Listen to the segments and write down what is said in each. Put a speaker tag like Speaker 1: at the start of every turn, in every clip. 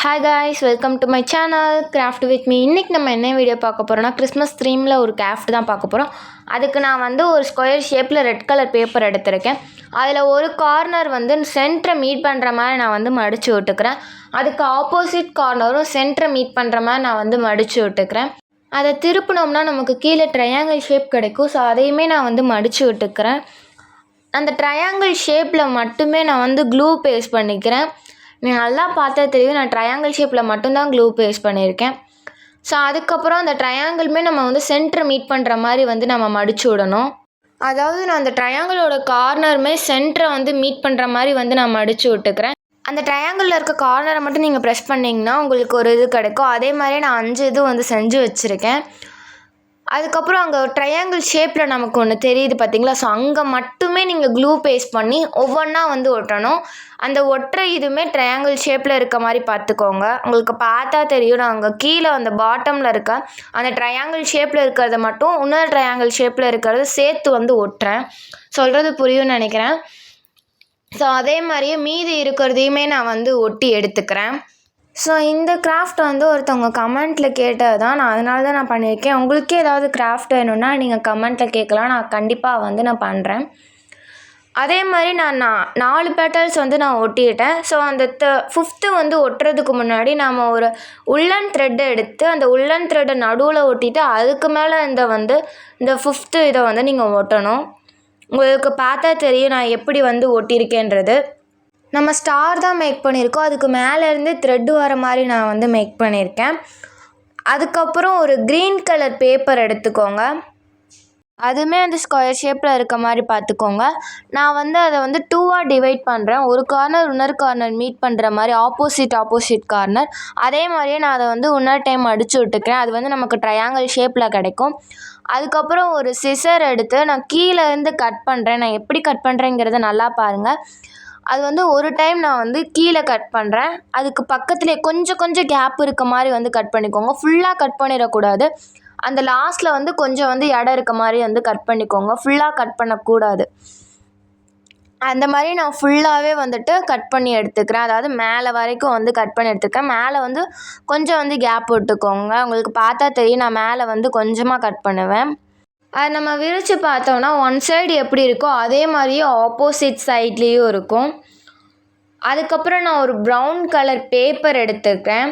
Speaker 1: Hi guys, welcome to my channel craft with me. இன்றைக்கி நம்ம என்ன வீடியோ பார்க்க போகிறோம்னா, கிறிஸ்மஸ் த்ரீமில் ஒரு கிராஃப்ட் தான் பார்க்க போகிறோம். அதுக்கு நான் வந்து ஒரு ஸ்கொயர் ஷேப்பில் ரெட் கலர் பேப்பர் எடுத்திருக்கேன். அதில் ஒரு கார்னர் வந்து சென்டரை மீட் பண்ணுற மாதிரி நான் வந்து மடித்து விட்டுக்கிறேன். அதுக்கு ஆப்போசிட் கார்னரும் சென்டரை மீட் பண்ணுற மாதிரி நான் வந்து மடித்து விட்டுக்கிறேன். அதை திருப்பினோம்னா நமக்கு கீழே ட்ரையாங்கிள் ஷேப் கிடைக்கும். ஸோ அதையுமே நான் வந்து மடித்து விட்டுக்கிறேன். அந்த ட்ரையாங்கிள் ஷேப்பில் மட்டுமே நான் வந்து க்ளூ பேஸ்ட் பண்ணிக்கிறேன். நீங்கள் நல்லா பார்த்தா தெரியும், நான் ட்ரையாங்கிள் ஷேப்பில் மட்டும்தான் க்ளூ பேஸ்ட் பண்ணியிருக்கேன். ஸோ அதுக்கப்புறம் அந்த ட்ரையாங்கிளுமே நம்ம வந்து சென்டரை மீட் பண்ணுற மாதிரி வந்து நம்ம மடித்து விடணும். அதாவது நான் அந்த ட்ரையாங்கிளோட கார்னருமே சென்டரை வந்து மீட் பண்ணுற மாதிரி வந்து நான் மடித்து விட்டுக்கிறேன். அந்த ட்ரையாங்கிளில் இருக்க கார்னரை மட்டும் நீங்கள் ப்ரெஸ் பண்ணிங்கன்னா உங்களுக்கு ஒரு இது கிடைக்கும். அதே மாதிரியே நான் 5 இது வந்து செஞ்சு வச்சுருக்கேன். அதுக்கப்புறம் அங்கே ட்ரையாங்கிள் ஷேப்பில் நமக்கு ஒன்று தெரியுது பார்த்தீங்களா? ஸோ அங்கே மட்டுமே நீங்கள் க்ளூ பேஸ்ட் பண்ணி ஒவ்வொன்றா வந்து ஒட்டணும். அந்த ஒட்டுற இதுவுமே ட்ரையாங்கிள் ஷேப்பில் இருக்க மாதிரி பார்த்துக்கோங்க. உங்களுக்கு பார்த்தா தெரியும், நான் அங்கே கீழே அந்த பாட்டமில் இருக்க அந்த ட்ரையாங்கிள் ஷேப்பில் இருக்கிறத மட்டும் இன்னொரு ட்ரையாங்கிள் ஷேப்பில் இருக்கிறத சேர்த்து வந்து ஒட்டுறேன். சொல்கிறது புரியும்னு நினைக்கிறேன். ஸோ அதே மாதிரியே மீதி இருக்கிறதையுமே நான் வந்து ஒட்டி எடுத்துக்கிறேன். ஸோ இந்த கிராஃப்ட் வந்து ஒருத்தவங்க கமெண்ட்டில் கேட்டது தான், நான் அதனால தான் நான் பண்ணியிருக்கேன். உங்களுக்கே ஏதாவது கிராஃப்ட் வேணும்னா நீங்கள் கமெண்ட்டில் கேட்கலாம், நான் கண்டிப்பாக வந்து நான் பண்ணுறேன். அதே மாதிரி நான் 4 பெட்டல்ஸ் வந்து நான் ஒட்டிட்டேன். ஸோ அந்த 5th வந்து ஒட்டுறதுக்கு முன்னாடி நம்ம ஒரு உள்ளன் த்ரெட்டை எடுத்து அந்த உள்ளன் த்ரெட்டை நடுவில் ஒட்டிட்டு அதுக்கு மேலே இந்த 5th இதை வந்து நீங்கள் ஒட்டணும். உங்களுக்கு பார்த்தா தெரியும் நான் எப்படி வந்து ஒட்டியிருக்கேன்றது. நம்ம ஸ்டார் தான் மேக் பண்ணியிருக்கோம். அதுக்கு மேலேருந்து த்ரெட்டு வர மாதிரி நான் வந்து மேக் பண்ணியிருக்கேன். அதுக்கப்புறம் ஒரு க்ரீன் கலர் பேப்பர் எடுத்துக்கோங்க. அதுவுமே வந்து ஸ்கொயர் ஷேப்பில் இருக்க மாதிரி பார்த்துக்கோங்க. நான் வந்து அதை வந்து 2ஆக டிவைட் பண்ணுறேன். ஒரு கார்னர் இன்னொரு கார்னர் மீட் பண்ணுற மாதிரி ஆப்போசிட் கார்னர். அதே மாதிரியே நான் அதை வந்து இன்னொரு டைம் அடித்து விட்டுக்கிறேன். அது வந்து நமக்கு ட்ரையாங்கிள் ஷேப்பில் கிடைக்கும். அதுக்கப்புறம் ஒரு சிசர் எடுத்து நான் கீழே இருந்து கட் பண்ணுறேன். நான் எப்படி கட் பண்ணுறேங்கிறத நல்லா பாருங்கள். அது வந்து ஒரு டைம் நான் வந்து கீழே கட் பண்ணுறேன். அதுக்கு பக்கத்துலேயே கொஞ்சம் கேப் இருக்க மாதிரி வந்து கட் பண்ணிக்கோங்க. ஃபுல்லாக கட் பண்ணிடக்கூடாது. அந்த லாஸ்ட்டில் வந்து கொஞ்சம் வந்து இடம் இருக்க மாதிரி வந்து கட் பண்ணிக்கோங்க. ஃபுல்லாக கட் பண்ணக்கூடாது. அந்த மாதிரி நான் ஃபுல்லாகவே வந்துட்டு கட் பண்ணி எடுத்துக்கிறேன். அதாவது மேலே வரைக்கும் வந்து கட் பண்ணி எடுத்துக்கிறேன். மேலே வந்து கொஞ்சம் வந்து கேப் விட்டுக்கோங்க. உங்களுக்கு பார்த்தா தெரியும், நான் மேலே வந்து கொஞ்சமாக கட் பண்ணுவேன். அதை நம்ம விரித்து பார்த்தோம்னா ஒன் சைடு எப்படி இருக்கோ அதே மாதிரியே ஆப்போசிட் சைட்லேயும் இருக்கும். அதுக்கப்புறம் நான் ஒரு ப்ரௌன் கலர் பேப்பர் எடுத்துக்கிறேன்.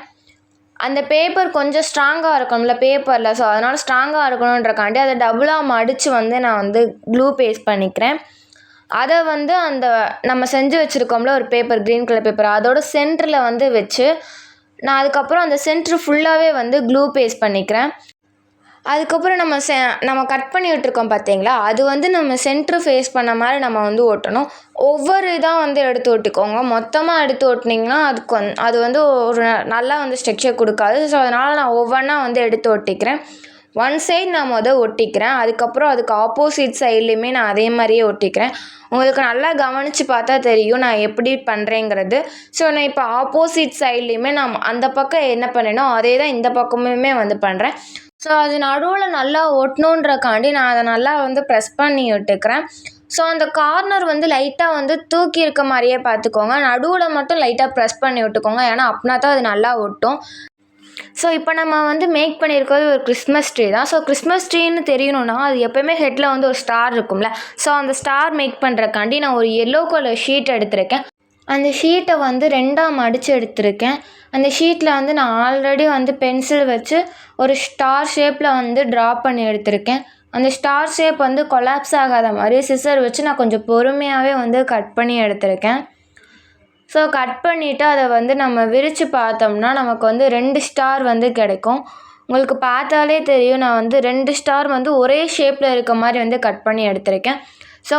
Speaker 1: அந்த பேப்பர் கொஞ்சம் ஸ்ட்ராங்காக இருக்கணும்ல பேப்பரில். ஸோ அதனால் ஸ்ட்ராங்காக இருக்கணுன்றக்காண்டி அதை டபுளாக மடித்து வந்து நான் வந்து க்ளூ பேஸ்ட் பண்ணிக்கிறேன். அதை வந்து அந்த நம்ம செஞ்சு வச்சுருக்கோம்ல ஒரு பேப்பர், க்ரீன் கலர் பேப்பர், அதோட சென்டரில் வந்து வச்சு நான் அதுக்கப்புறம் அந்த சென்டர் ஃபுல்லாகவே வந்து க்ளூ பேஸ்ட் பண்ணிக்கிறேன். அதுக்கப்புறம் நம்ம கட் பண்ணி விட்டுருக்கோம் பார்த்தீங்களா, அது வந்து நம்ம சென்ட்ரு ஃபேஸ் பண்ண மாதிரி நம்ம வந்து ஒட்டணும். ஒவ்வொரு இதாக வந்து எடுத்து ஒட்டிக்கோங்க. மொத்தமாக எடுத்து ஒட்டினீங்கன்னா அது வந்து ஒரு நல்லா வந்து ஸ்ட்ரக்சர் கொடுக்காது. ஸோ அதனால் நான் ஒவ்வொன்றா வந்து எடுத்து ஒட்டிக்கிறேன். ஒன் சைடு நான் ஒட்டிக்கிறேன். அதுக்கப்புறம் அதுக்கு ஆப்போசிட் சைட்லேயுமே நான் அதே மாதிரியே ஒட்டிக்கிறேன். உங்களுக்கு நல்லா கவனித்து பார்த்தா தெரியும் நான் எப்படி பண்ணுறேங்கிறது. ஸோ நான் இப்போ ஆப்போசிட் சைட்லேயுமே நான் அந்த பக்கம் என்ன பண்ணேனோ அதே தான் இந்த பக்கமுமே வந்து பண்ணுறேன். ஸோ அது நடுவில் நல்லா ஒட்டணுன்றக்காண்டி நான் அதை நல்லா வந்து ப்ரெஸ் பண்ணி விட்டுக்கிறேன். ஸோ அந்த கார்னர் வந்து லைட்டாக வந்து தூக்கி இருக்க மாதிரியே பார்த்துக்கோங்க. நடுவில் மட்டும் லைட்டாக ப்ரெஸ் பண்ணி விட்டுக்கோங்க. ஏன்னா அப்படின்னா தான் அது நல்லா ஒட்டும். ஸோ இப்போ நம்ம வந்து மேக் பண்ணியிருக்கிறது ஒரு கிறிஸ்மஸ் ட்ரீ தான். ஸோ கிறிஸ்மஸ் ட்ரீன்னு தெரியணுன்னா அது எப்போயுமே ஹெட்டில் வந்து ஒரு ஸ்டார் இருக்கும்ல. ஸோ அந்த ஸ்டார் மேக் பண்ணுறக்காண்டி நான் ஒரு எல்லோ கலர் ஷீட் எடுத்திருக்கேன். அந்த ஷீட்டை வந்து 2ஆக மடித்து எடுத்திருக்கேன். அந்த ஷீட்டில் வந்து நான் ஆல்ரெடி வந்து பென்சில் வச்சு ஒரு ஸ்டார் ஷேப்பில் வந்து ட்ரா பண்ணி எடுத்திருக்கேன். அந்த ஸ்டார் ஷேப் வந்து கொலாப்ஸ் ஆகாத மாதிரி சிசர் வச்சு நான் கொஞ்சம் பொறுமையாகவே வந்து கட் பண்ணி எடுத்திருக்கேன். ஸோ கட் பண்ணிவிட்டு அதை வந்து நம்ம விரித்து பார்த்தோம்னா நமக்கு வந்து 2 ஸ்டார் வந்து கிடைக்கும். உங்களுக்கு பார்த்தாலே தெரியும், நான் வந்து 2 ஸ்டார் வந்து ஒரே ஷேப்பில் இருக்க மாதிரி வந்து கட் பண்ணி எடுத்திருக்கேன். ஸோ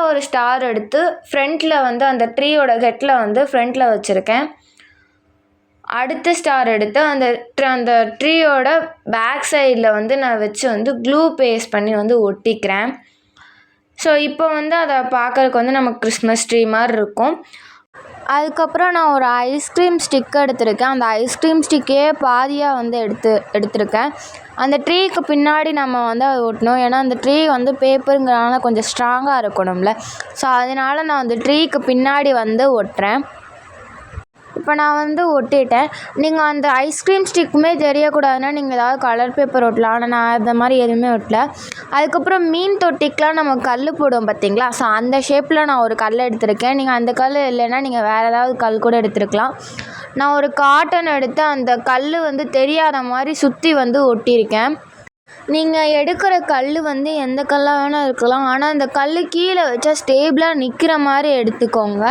Speaker 1: ஒரு ஸ்டார் எடுத்து ஃப்ரண்ட்டில் வந்து அந்த ட்ரீயோட ஹெட்டில் வந்து ஃப்ரண்ட்டில் வச்சுருக்கேன். அடுத்த ஸ்டார் எடுத்து அந்த ட்ரீயோட பேக் சைடில் வந்து நான் வச்சு வந்து க்ளூ பேஸ்ட் பண்ணி வந்து ஒட்டிக்கிறேன். ஸோ இப்போ வந்து அதை பார்க்குறதுக்கு வந்து நமக்கு கிறிஸ்மஸ் ட்ரீ மாதிரி இருக்கும். அதுக்கப்புறம் நான் ஒரு ஐஸ்கிரீம் ஸ்டிக் எடுத்திருக்கேன். அந்த ஐஸ்கிரீம் ஸ்டிக்கே பாதியாக வந்து எடுத்திருக்கேன். அந்த ட்ரீக்கு பின்னாடி நம்ம வந்து அதை ஒட்டணும். ஏன்னா அந்த ட்ரீ வந்து பேப்பருங்கிறனால கொஞ்சம் ஸ்ட்ராங்காக இருக்கணும்ல. ஸோ அதனால் நான் அந்த ட்ரீக்கு பின்னாடி வந்து ஒட்டுறேன். இப்போ நான் வந்து ஒட்டிட்டேன். நீங்கள் அந்த ஐஸ்கிரீம் ஸ்டிக்குமே தெரியக்கூடாதுன்னா நீங்கள் ஏதாவது கலர் பேப்பர் ஒட்டலாம். ஆனால் நான் அந்த மாதிரி எதுவுமே ஒட்டல. அதுக்கப்புறம் மீன் தொட்டிக்கெலாம் நம்ம கல் போடுவோம் பார்த்தீங்களா, ஸோ அந்த ஷேப்பில் நான் ஒரு கல் எடுத்திருக்கேன். நீங்கள் அந்த கல் இல்லைன்னா நீங்கள் வேறு ஏதாவது கல் கூட எடுத்துருக்கலாம். நான் ஒரு காட்டன் எடுத்து அந்த கல் வந்து தெரியாத மாதிரி சுற்றி வந்து ஒட்டியிருக்கேன். நீங்கள் எடுக்கிற கல் வந்து எந்த கல்லாக வேணால் இருக்கலாம். ஆனால் அந்த கல் கீழே வச்சா ஸ்டேபிளாக நிற்கிற மாதிரி எடுத்துக்கோங்க.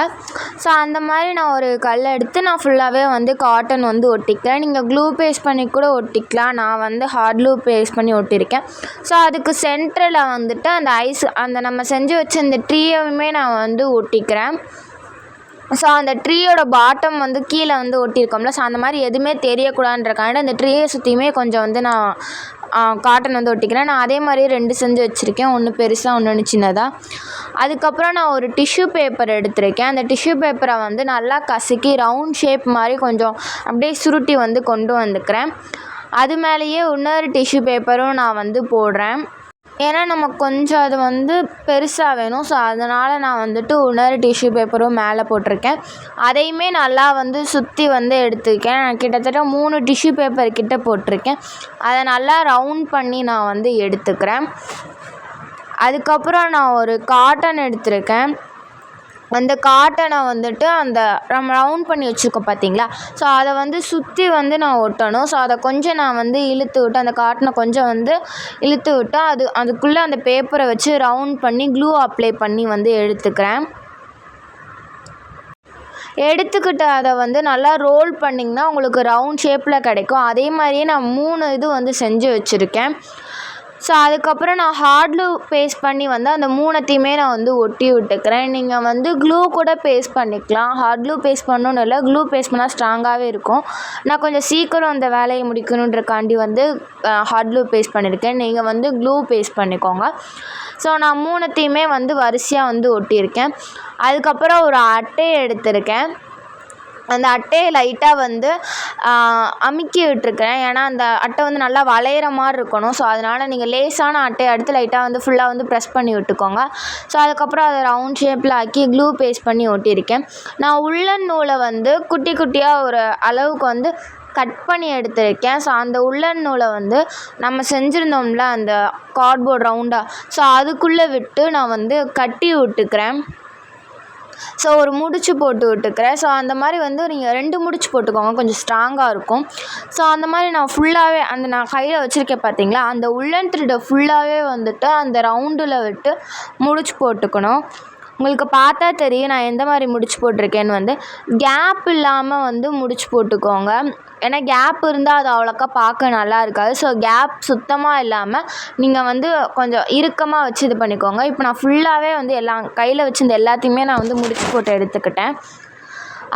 Speaker 1: ஸோ அந்த மாதிரி நான் ஒரு கல்லை எடுத்து நான் ஃபுல்லாகவே வந்து காட்டன் வந்து ஒட்டிக்கிறேன். நீங்கள் க்ளூ பேஸ்ட் பண்ணி கூட ஒட்டிக்கலாம். நான் வந்து ஹார்ட் க்ளூ பேஸ்ட் பண்ணி ஒட்டியிருக்கேன். ஸோ அதுக்கு சென்டரில் வந்துட்டு அந்த நம்ம செஞ்சு வச்ச இந்த ட்ரீயையுமே நான் வந்து ஒட்டிக்கிறேன். ஸோ அந்த ட்ரீயோட பாட்டம் வந்து கீழே வந்து ஒட்டியிருக்கோம்ல, ஸோ அந்த மாதிரி எதுவுமே தெரியக்கூடாதுன்றக்காண்டி அந்த ட்ரீயை சுற்றியுமே கொஞ்சம் வந்து நான் காட்டன் வந்து ஒட்டிக்கிறேன். நான் அதே மாதிரியே 2 செஞ்சு வச்சுருக்கேன். ஒன்று பெருசாக ஒன்று சின்னதாக. அதுக்கப்புறம் நான் ஒரு டிஷ்யூ பேப்பர் எடுத்திருக்கேன். அந்த டிஷ்யூ பேப்பரை வந்து நல்லா கசக்கி ரவுண்ட் ஷேப் மாதிரி கொஞ்சம் அப்படியே சுருட்டி வந்து கொண்டு வந்துக்கிறேன். அது மேலேயே இன்னொரு டிஷ்யூ பேப்பரும் நான் வந்து போடுறேன். ஏன்னா நமக்கு கொஞ்சம் அது வந்து பெருசாக வேணும். ஸோ அதனால் நான் வந்துட்டு இன்னொரு டிஷ்யூ பேப்பரும் மேலே போட்டிருக்கேன். அதையுமே நல்லா வந்து சுற்றி வந்து எடுத்துருக்கேன். நான் கிட்டத்தட்ட 3 டிஷ்யூ பேப்பர் கிட்ட போட்டிருக்கேன். அதை நல்லா ரவுண்ட் பண்ணி நான் வந்து எடுத்துக்கிறேன். அதுக்கப்புறம் நான் ஒரு காட்டன் எடுத்திருக்கேன். அந்த காட்டனை வந்துட்டு அந்த நம்ம ரவுண்ட் பண்ணி வச்சுருக்கோம் பார்த்தீங்களா, ஸோ அதை வந்து சுற்றி வந்து நான் ஒட்டணும். ஸோ அதை கொஞ்சம் நான் வந்து இழுத்து விட்டு அந்த காட்டனை கொஞ்சம் வந்து இழுத்து விட்டு அதுக்குள்ளே அந்த பேப்பரை வச்சு ரவுண்ட் பண்ணி க்ளூ அப்ளை பண்ணி வந்து எடுத்துக்கிட்டு அதை வந்து நல்லா ரோல் பண்ணிங்கன்னா உங்களுக்கு ரவுண்ட் ஷேப்பில் கிடைக்கும். அதே மாதிரியே நான் 3 இது வந்து செஞ்சு வச்சுருக்கேன். ஸோ அதுக்கப்புறம் நான் ஹார்ட் க்ளூ பேஸ்ட் பண்ணி வந்து அந்த 3த்தையுமே நான் வந்து ஒட்டி விட்டுக்கிறேன். நீங்கள் வந்து க்ளூ கூட பேஸ்ட் பண்ணிக்கலாம். ஹார்ட் க்ளூ பேஸ்ட் பண்ணணுன்னு இல்லை, க்ளூ பேஸ்ட் பண்ணால் ஸ்ட்ராங்காகவே இருக்கும். நான் கொஞ்சம் சீக்கிரம் அந்த வேலையை முடிக்கணுன்றக்காண்டி வந்து ஹார்ட் க்ளூ பேஸ்ட் பண்ணியிருக்கேன். நீங்கள் வந்து க்ளூ பேஸ்ட் பண்ணிக்கோங்க. ஸோ நான் 3த்தையுமே வந்து வரிசையாக வந்து ஒட்டியிருக்கேன். அதுக்கப்புறம் ஒரு அட்டையை எடுத்திருக்கேன். அந்த அட்டையை லைட்டாக வந்து அமுக்கி விட்டுருக்கிறேன். ஏன்னா அந்த அட்டை வந்து நல்லா வளையிற மாதிரி இருக்கணும். ஸோ அதனால் நீங்கள் லேசான அட்டையை எடுத்து லைட்டாக வந்து ஃபுல்லாக வந்து ப்ரெஸ் பண்ணி விட்டுக்கோங்க. ஸோ அதுக்கப்புறம் அதை ரவுண்ட் ஷேப்பில் ஆக்கி க்ளூ பேஸ்ட் பண்ணி ஒட்டியிருக்கேன். நான் உள்ளன் நூலை வந்து குட்டி குட்டியாக ஒரு அளவுக்கு வந்து கட் பண்ணி எடுத்திருக்கேன். ஸோ அந்த உள்ளன் நூலை வந்து நம்ம செஞ்சுருந்தோம்ல அந்த கார்ட்போர்ட் ரவுண்டாக, ஸோ அதுக்குள்ளே விட்டு நான் வந்து கட்டி விட்டுக்கிறேன். ஸோ ஒரு முடிச்சு போட்டு விட்டுக்கிறேன். ஸோ அந்த மாதிரி வந்து நீங்கள் 2 முடிச்சு போட்டுக்கோங்க, கொஞ்சம் ஸ்ட்ராங்காக இருக்கும். ஸோ அந்த மாதிரி நான் ஃபுல்லாகவே நான் கையில் வச்சுருக்கேன் பார்த்தீங்களா, அந்த உள்ளன் த்ரெட்டை ஃபுல்லாகவே வந்துட்டு அந்த ரவுண்டில் விட்டு முடிச்சு போட்டுக்கணும். உங்களுக்கு பார்த்தா தெரியும் நான் எந்த மாதிரி முடிச்சு போட்டிருக்கேன்னு. வந்து கேப் இல்லாமல் வந்து முடிச்சு போட்டுக்கோங்க. ஏன்னா கேப் இருந்தால் அது அவ்வளோக்கா பார்க்க நல்லா இருக்காது. ஸோ கேப் சுத்தமாக இல்லாமல் நீங்கள் வந்து கொஞ்சம் இறுக்கமாக வச்சு இது பண்ணிக்கோங்க. இப்போ நான் ஃபுல்லாகவே வந்து கையில் வச்சுருந்த எல்லாத்தையுமே நான் வந்து முடிச்சு போட்டு எடுத்துக்கிட்டேன்.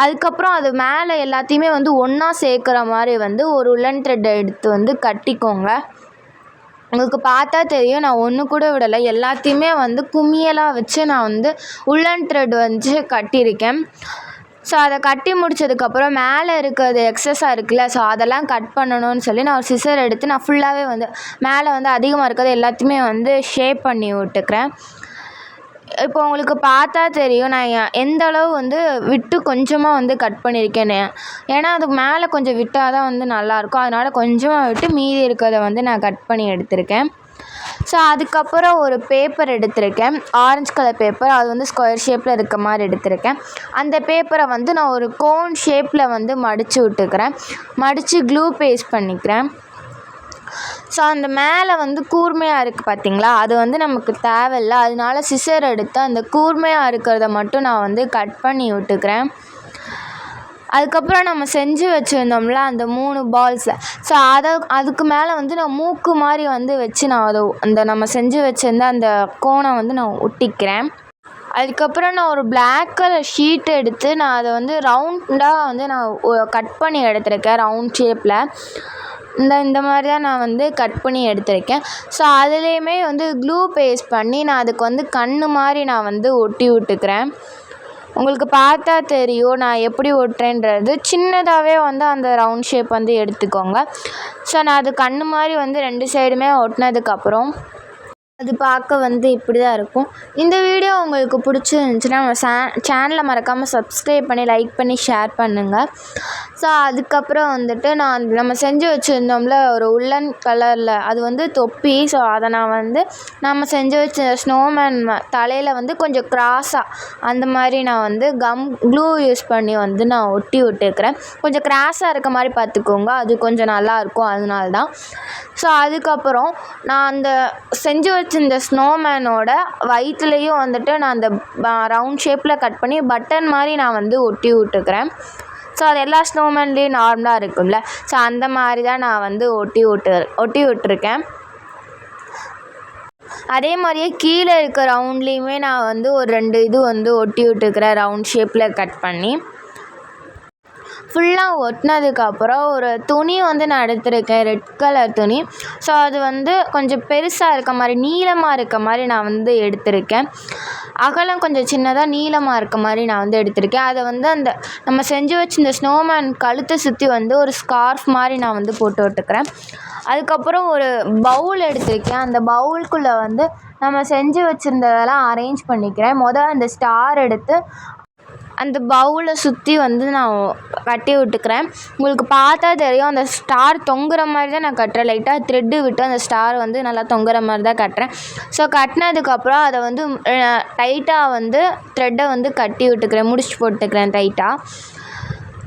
Speaker 1: அதுக்கப்புறம் அது மேலே எல்லாத்தையுமே வந்து ஒன்றா சேர்க்குற மாதிரி வந்து ஒரு உள்ளன் த்ரெட்டை எடுத்து வந்து கட்டிக்கோங்க. உங்களுக்கு பார்த்தா தெரியும் நான் ஒன்று கூட விடலை, எல்லாத்தையுமே வந்து குமியலாக வச்சு நான் வந்து உள்ளன் த்ரெட் வந்து கட்டியிருக்கேன். ஸோ அதை கட்டி முடித்ததுக்கப்புறம் மேலே இருக்கிறது எக்ஸஸாக இருக்குல்ல, ஸோ அதெல்லாம் கட் பண்ணணும்னு சொல்லி நான் ஒரு சிசர் எடுத்து நான் ஃபுல்லாகவே வந்து மேலே வந்து அதிகமாக இருக்கிறது எல்லாத்தையுமே வந்து ஷேப் பண்ணி விட்டுக்கிறேன். இப்போ உங்களுக்கு பார்த்தா தெரியும் நான் எந்த அளவு வந்து விட்டு கொஞ்சமாக வந்து கட் பண்ணியிருக்கேன்னு. ஏன்னா அதுக்கு மேலே கொஞ்சம் விட்டால் தான் வந்து நல்லாயிருக்கும். அதனால் கொஞ்சமாக விட்டு மீதி இருக்கிறத வந்து நான் கட் பண்ணி எடுத்திருக்கேன். ஸோ அதுக்கப்புறம் ஒரு பேப்பர் எடுத்திருக்கேன், ஆரஞ்சு கலர் பேப்பர். அது வந்து ஸ்கொயர் ஷேப்பில் இருக்க மாதிரி எடுத்திருக்கேன். அந்த பேப்பரை வந்து நான் ஒரு கோன் ஷேப்பில் வந்து மடித்து விட்டுக்கிறேன். மடித்து க்ளூ பேஸ்ட் பண்ணிக்கிறேன். ஸோ அந்த மேலே வந்து கூர்மையாக இருக்குது பார்த்தீங்களா, அது வந்து நமக்கு தேவையில்லை. அதனால சிசர் எடுத்து அந்த கூர்மையாக இருக்கிறத மட்டும் நான் வந்து கட் பண்ணி விட்டுக்கிறேன். அதுக்கப்புறம் நம்ம செஞ்சு வச்சுருந்தோம்ல அந்த 3 பால்ஸ், ஸோ அதுக்கு மேலே வந்து நான் மூக்கு மாதிரி வந்து வச்சு நான் அந்த நம்ம செஞ்சு வச்சுருந்த அந்த கோனை வந்து நான் ஒட்டிக்கிறேன். அதுக்கப்புறம் நான் ஒரு பிளாக் கலர் ஷீட் எடுத்து நான் அதை வந்து ரவுண்டாக வந்து நான் கட் பண்ணி எடுத்திருக்கேன். ரவுண்ட் ஷேப்பில் இந்த மாதிரி தான் நான் வந்து கட் பண்ணி எடுத்திருக்கேன். ஸோ அதுலேயுமே வந்து க்ளூ பேஸ்ட் பண்ணி நான் அதுக்கு வந்து கண்ணு மாதிரி நான் வந்து ஒட்டி விட்டுக்கிறேன். உங்களுக்கு பார்த்தா தெரியும் நான் எப்படி ஒட்டுறேன்றது. சின்னதாகவே வந்து அந்த ரவுண்ட் ஷேப் வந்து எடுத்துக்கோங்க. ஸோ நான் அது கண்ணு மாதிரி வந்து 2 சைடுமே ஒட்டினதுக்கப்புறம் அது பார்க்க வந்து இப்படி தான் இருக்கும். இந்த வீடியோ உங்களுக்கு பிடிச்சிருந்துச்சுன்னா நம்ம சேனலை மறக்காமல் சப்ஸ்கிரைப் பண்ணி லைக் பண்ணி ஷேர் பண்ணுங்கள். ஸோ அதுக்கப்புறம் வந்துட்டு நான் நம்ம செஞ்சு வச்சுருந்தோம்ல ஒரு உள்ளன் கலரில் அது வந்து தொப்பி. ஸோ அதை நான் வந்து நம்ம செஞ்சு வச்ச ஸ்னோமேன் தலையில் வந்து கொஞ்சம் க்ராஸாக அந்த மாதிரி நான் வந்து க்ளூ யூஸ் பண்ணி வந்து நான் ஒட்டி விட்டுக்கிறேன். கொஞ்சம் க்ராஸாக இருக்க மாதிரி பார்த்துக்கோங்க, அது கொஞ்சம் நல்லாயிருக்கும், அதனால தான். ஸோ அதுக்கப்புறம் நான் அந்த செஞ்சு வச்சிருந்த ஸ்னோமேனோட வயிற்றுலையும் வந்துட்டு நான் அந்த ரவுண்ட் ஷேப்பில் கட் பண்ணி பட்டன் மாதிரி நான் வந்து ஒட்டி விட்டுக்கிறேன். ஸோ அது எல்லா ஸ்னோமேன்லேயும் நார்மலாக இருக்கும்ல, ஸோ அந்த மாதிரி தான் நான் வந்து ஒட்டி விட்டுருக்கேன். அதே மாதிரியே கீழே இருக்க ரவுண்ட்லேயுமே நான் வந்து ஒரு 2 இது வந்து ஒட்டி விட்டுக்கிறேன் ரவுண்ட் ஷேப்பில் கட் பண்ணி. ஃபுல்லாக ஒட்டினதுக்கப்புறம் ஒரு துணி வந்து நான் எடுத்திருக்கேன், ரெட் கலர் துணி. ஸோ அது வந்து கொஞ்சம் பெருசாக இருக்க மாதிரி நீளமாக இருக்க மாதிரி நான் வந்து எடுத்திருக்கேன். அகலம் கொஞ்சம் சின்னதாக நீளமாக இருக்க மாதிரி நான் வந்து எடுத்திருக்கேன். அதை வந்து அந்த நம்ம செஞ்சு வச்சிருந்த ஸ்னோமேன் கழுத்தை சுற்றி வந்து ஒரு ஸ்கார்ஃப் மாதிரி நான் வந்து போட்டு விட்டுக்கிறேன். அதுக்கப்புறம் ஒரு பவுல் எடுத்திருக்கேன். அந்த பவுலுக்குள்ளே வந்து நம்ம செஞ்சு வச்சுருந்ததெல்லாம் அரேஞ்ச் பண்ணிக்கிறேன். அந்த ஸ்டார் எடுத்து அந்த பவுலை சுற்றி வந்து நான் கட்டி விட்டுக்கிறேன். உங்களுக்கு பார்த்தா தெரியும், அந்த ஸ்டார் தொங்குற மாதிரி தான் நான் கட்டுறேன். லைட்டாக த்ரெட்டு விட்டு அந்த ஸ்டார் வந்து நல்லா தொங்குற மாதிரி தான் கட்டுறேன். ஸோ கட்டினதுக்கப்புறம் அதை வந்து டைட்டாக வந்து த்ரெட்டை வந்து கட்டி விட்டுக்கிறேன், முடிச்சு போட்டுக்கிறேன் டைட்டாக.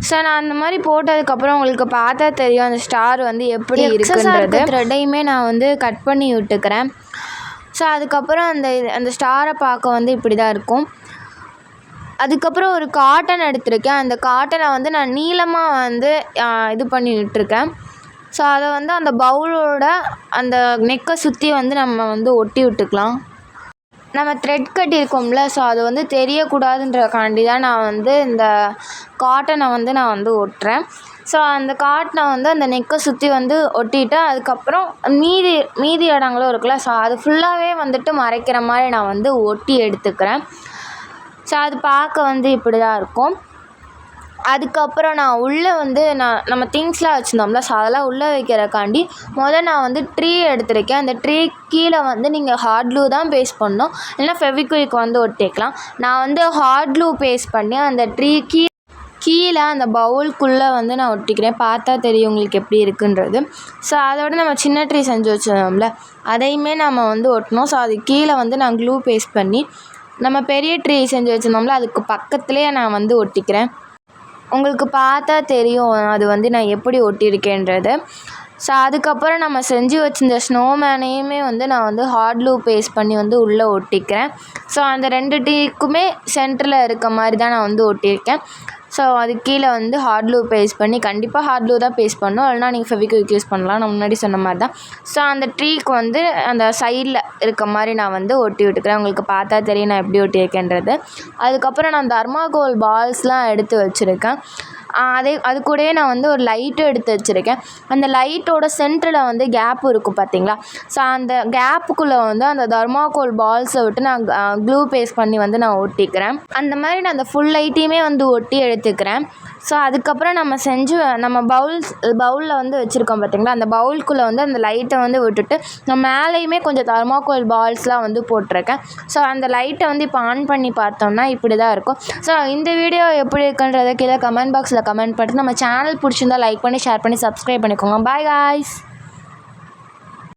Speaker 1: ஸோ நான் அந்த மாதிரி போட்டதுக்கப்புறம் உங்களுக்கு பார்த்தா தெரியும் அந்த ஸ்டார் வந்து எப்படி இருக்குன்றது. த்ரெட்டையுமே நான் வந்து கட் பண்ணி விட்டுக்கிறேன். ஸோ அதுக்கப்புறம் அந்த ஸ்டாரை பார்க்க வந்து இப்படி தான் இருக்கும். அதுக்கப்புறம் ஒரு காட்டன் எடுத்திருக்கேன். அந்த காட்டனை வந்து நான் நீளமாக வந்து இது பண்ணி விட்டுருக்கேன். ஸோ அதை வந்து அந்த பவுலோட அந்த நெக்கை சுற்றி வந்து நம்ம வந்து ஒட்டி விட்டுக்கலாம். நம்ம த்ரெட் கட்டியிருக்கோம்ல, ஸோ அது வந்து தெரியக்கூடாதுன்றக்காண்டி தான் நான் வந்து இந்த காட்டனை வந்து நான் வந்து ஒட்டுறேன். ஸோ அந்த காட்டனை வந்து அந்த நெக்கை சுற்றி வந்து ஒட்டிட்டு அதுக்கப்புறம் மீதி இடங்களும் இருக்குல்ல, ஸோ அது ஃபுல்லாகவே வந்துட்டு மறைக்கிற மாதிரி நான் வந்து ஒட்டி எடுத்துக்கிறேன். ஸோ அது பார்க்க வந்து இப்படி தான் இருக்கும். அதுக்கப்புறம் நான் உள்ளே வந்து நம்ம திங்ஸ்லாம் வச்சுருந்தோம்ல, ஸோ அதெல்லாம் உள்ளே வைக்கிறக்காண்டி நான் வந்து ட்ரீ எடுத்திருக்கேன். அந்த ட்ரீ கீழே வந்து நீங்கள் ஹாட் க்ளூ தான் பேஸ்ட் பண்ணணும், இல்லைனா ஃபெவிக்விக் வந்து ஒட்டிக்கலாம். நான் வந்து ஹாட் க்ளூ பேஸ்ட் பண்ணி அந்த ட்ரீ கீழே அந்த பவுலுக்குள்ளே வந்து நான் ஒட்டிக்கிறேன். பார்த்தா தெரியும் உங்களுக்கு எப்படி இருக்குன்றது. ஸோ அதோட நம்ம சின்ன ட்ரீ செஞ்சு வச்சுருந்தோம்ல, அதையுமே நம்ம வந்து ஒட்டணும். ஸோ அது கீழே வந்து நான் க்ளூ பேஸ்ட் பண்ணி நம்ம பெரிய ட்ரீ செஞ்சு வச்சுருந்தோம்ல, அதுக்கு பக்கத்துலேயே நான் வந்து ஒட்டிக்கிறேன். உங்களுக்கு பார்த்தா தெரியும் அது வந்து நான் எப்படி ஒட்டியிருக்கேன்றது. ஸோ அதுக்கப்புறம் நம்ம செஞ்சு வச்சுருந்த ஸ்னோமேனையுமே வந்து நான் வந்து ஹாட் க்ளூ பேஸ்ட் பண்ணி வந்து உள்ளே ஒட்டிக்கிறேன். ஸோ அந்த 2 ட்ரீக்குமே சென்டரில் இருக்க மாதிரி தான் நான் வந்து ஒட்டியிருக்கேன். ஸோ அது கீழே வந்து ஹாட் க்ளூ பேஸ்ட் பண்ணி, கண்டிப்பாக ஹாட் க்ளூ தான் பேஸ்ட் பண்ணணும், இல்லைனா நீங்கள் ஃபெவிக்விக் யூஸ் பண்ணலாம், நான் முன்னாடி சொன்ன மாதிரி தான். ஸோ அந்த ட்ரீக்கு வந்து அந்த சைடில் இருக்க மாதிரி நான் வந்து ஒட்டி விட்டுக்கிறேன். உங்களுக்கு பார்த்தா தெரியும் நான் எப்படி ஒட்டியிருக்கேன்றது. அதுக்கப்புறம் நான் தர்மாகோல் பால்ஸ்லாம் எடுத்து வச்சுருக்கேன். அது கூடயே நான் வந்து ஒரு லைட்டும் எடுத்து வச்சுருக்கேன். அந்த லைட்டோட சென்டரில் வந்து கேப் இருக்கும் பார்த்தீங்களா, ஸோ அந்த கேப்புக்குள்ளே வந்து அந்த தர்மாகோல் பால்ஸை விட்டு நான் க்ளூ பேஸ்ட் பண்ணி வந்து நான் ஒட்டிக்கிறேன். அந்த மாதிரி நான் அந்த ஃபுல் லைட்டையுமே வந்து ஒட்டி எடுத்துக்கிறேன். ஸோ அதுக்கப்புறம் நம்ம பவுலில் வந்து வச்சுருக்கோம் பார்த்தீங்களா, அந்த பவுலுக்குள்ளே வந்து அந்த லைட்டை வந்து விட்டுட்டு நான் மேலேயுமே கொஞ்சம் தர்மாகோல் பால்ஸ்லாம் வந்து போட்டிருக்கேன். ஸோ அந்த லைட்டை வந்து இப்போ ஆன் பண்ணி பார்த்தோம்னா இப்படி தான் இருக்கும். ஸோ இந்த வீடியோ எப்படி இருக்குன்றதை கீழே கமெண்ட் பாக்ஸில் கமெண்ட் பண்ணிட்டு நம்ம சேனல் பிடிச்சிருந்தா லைக் பண்ணி ஷேர் பண்ணி சப்ஸ்கிரைப் பண்ணிக்கோங்க. Bye guys.